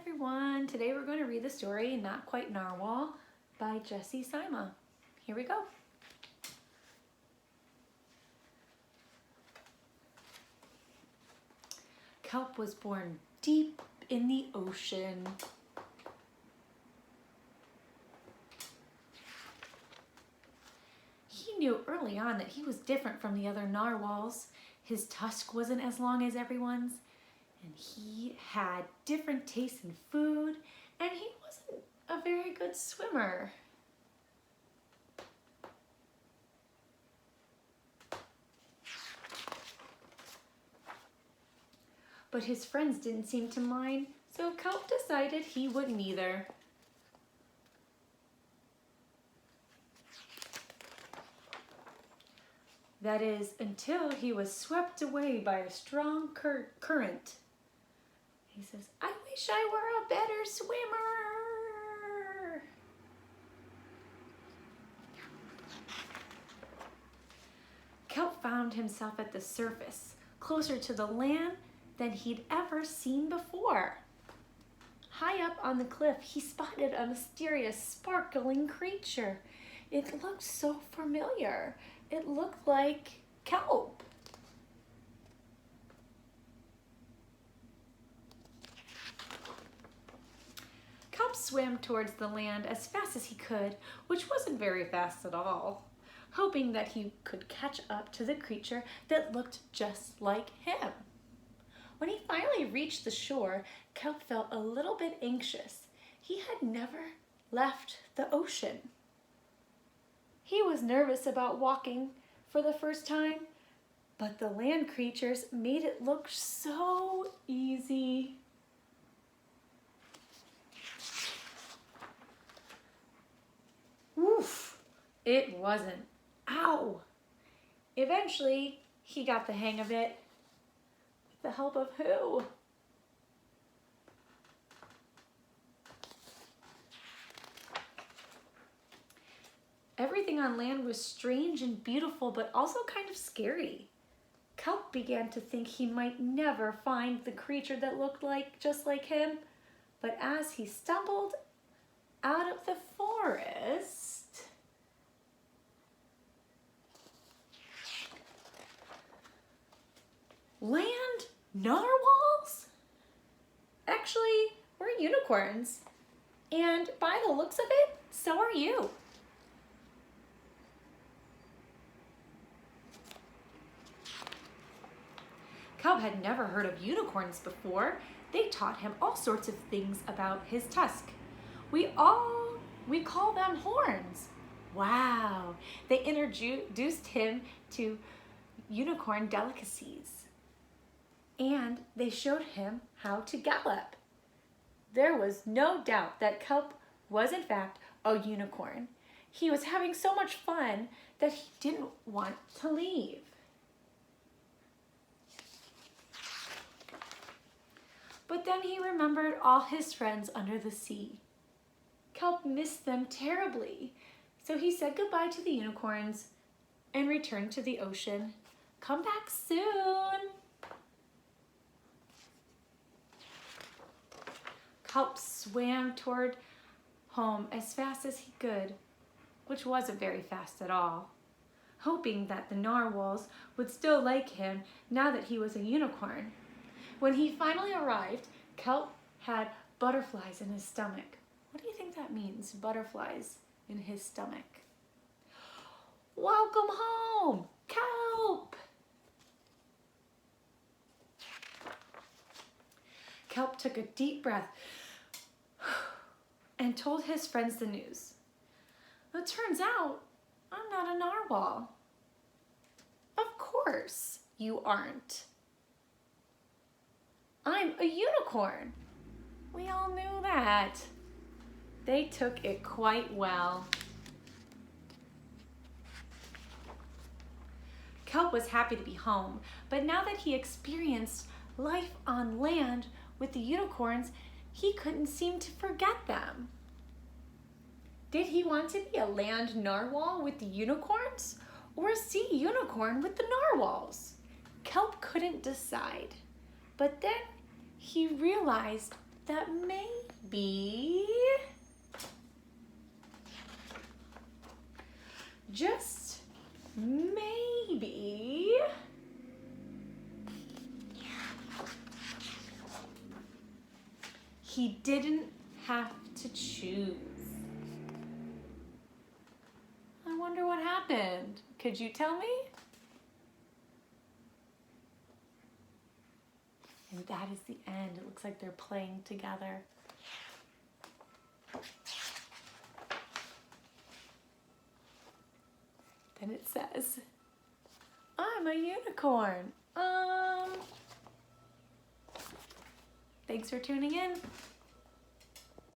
everyone. Today we're going to read the story Not Quite Narwhal by Jessie Sima. Here we go. Kelp was born deep in the ocean. He knew early on that he was different from the other narwhals. His tusk wasn't as long as everyone's, and he had different tastes in food, and he wasn't a very good swimmer. But his friends didn't seem to mind, so Kelp decided he wouldn't either. That is, until he was swept away by a strong current. He says, "I wish I were a better swimmer." Kelp found himself at the surface, closer to the land than he'd ever seen before. High up on the cliff, he spotted a mysterious, sparkling creature. It looked so familiar. It looked like kelp. Kelp swam towards the land as fast as he could, which wasn't very fast at all, hoping that he could catch up to the creature that looked just like him. When he finally reached the shore, Kelp felt a little bit anxious. He had never left the ocean. He was nervous about walking for the first time, but the land creatures made it look so easy. Oof, it wasn't. Ow! Eventually, he got the hang of it. With the help of who? Everything on land was strange and beautiful, but also kind of scary. Kelp began to think he might never find the creature that looked just like him. But as he stumbled out of the forest, land narwhals? Actually, we're unicorns. And by the looks of it, so are you. Kelp had never heard of unicorns before. They taught him all sorts of things about his tusk. We call them horns. Wow. They introduced him to unicorn delicacies. And they showed him how to gallop. There was no doubt that Kelp was in fact a unicorn. He was having so much fun that he didn't want to leave. But then he remembered all his friends under the sea. Kelp missed them terribly, so he said goodbye to the unicorns and returned to the ocean. Come back soon. Kelp swam toward home as fast as he could, which wasn't very fast at all, hoping that the narwhals would still like him now that he was a unicorn. When he finally arrived, Kelp had butterflies in his stomach. What do you think that means, butterflies in his stomach? Welcome home, Kelp! Kelp took a deep breath and told his friends the news. It turns out I'm not a narwhal. Of course you aren't. I'm a unicorn. We all knew that. They took it quite well. Kelp was happy to be home, but now that he experienced life on land with the unicorns, he couldn't seem to forget them. Did he want to be a land narwhal with the unicorns or a sea unicorn with the narwhals? Kelp couldn't decide. But then he realized that maybe, just maybe, he didn't have to choose. I wonder what happened. Could you tell me? And that is the end. It looks like they're playing together. Then it says, I'm a unicorn. Thanks for tuning in.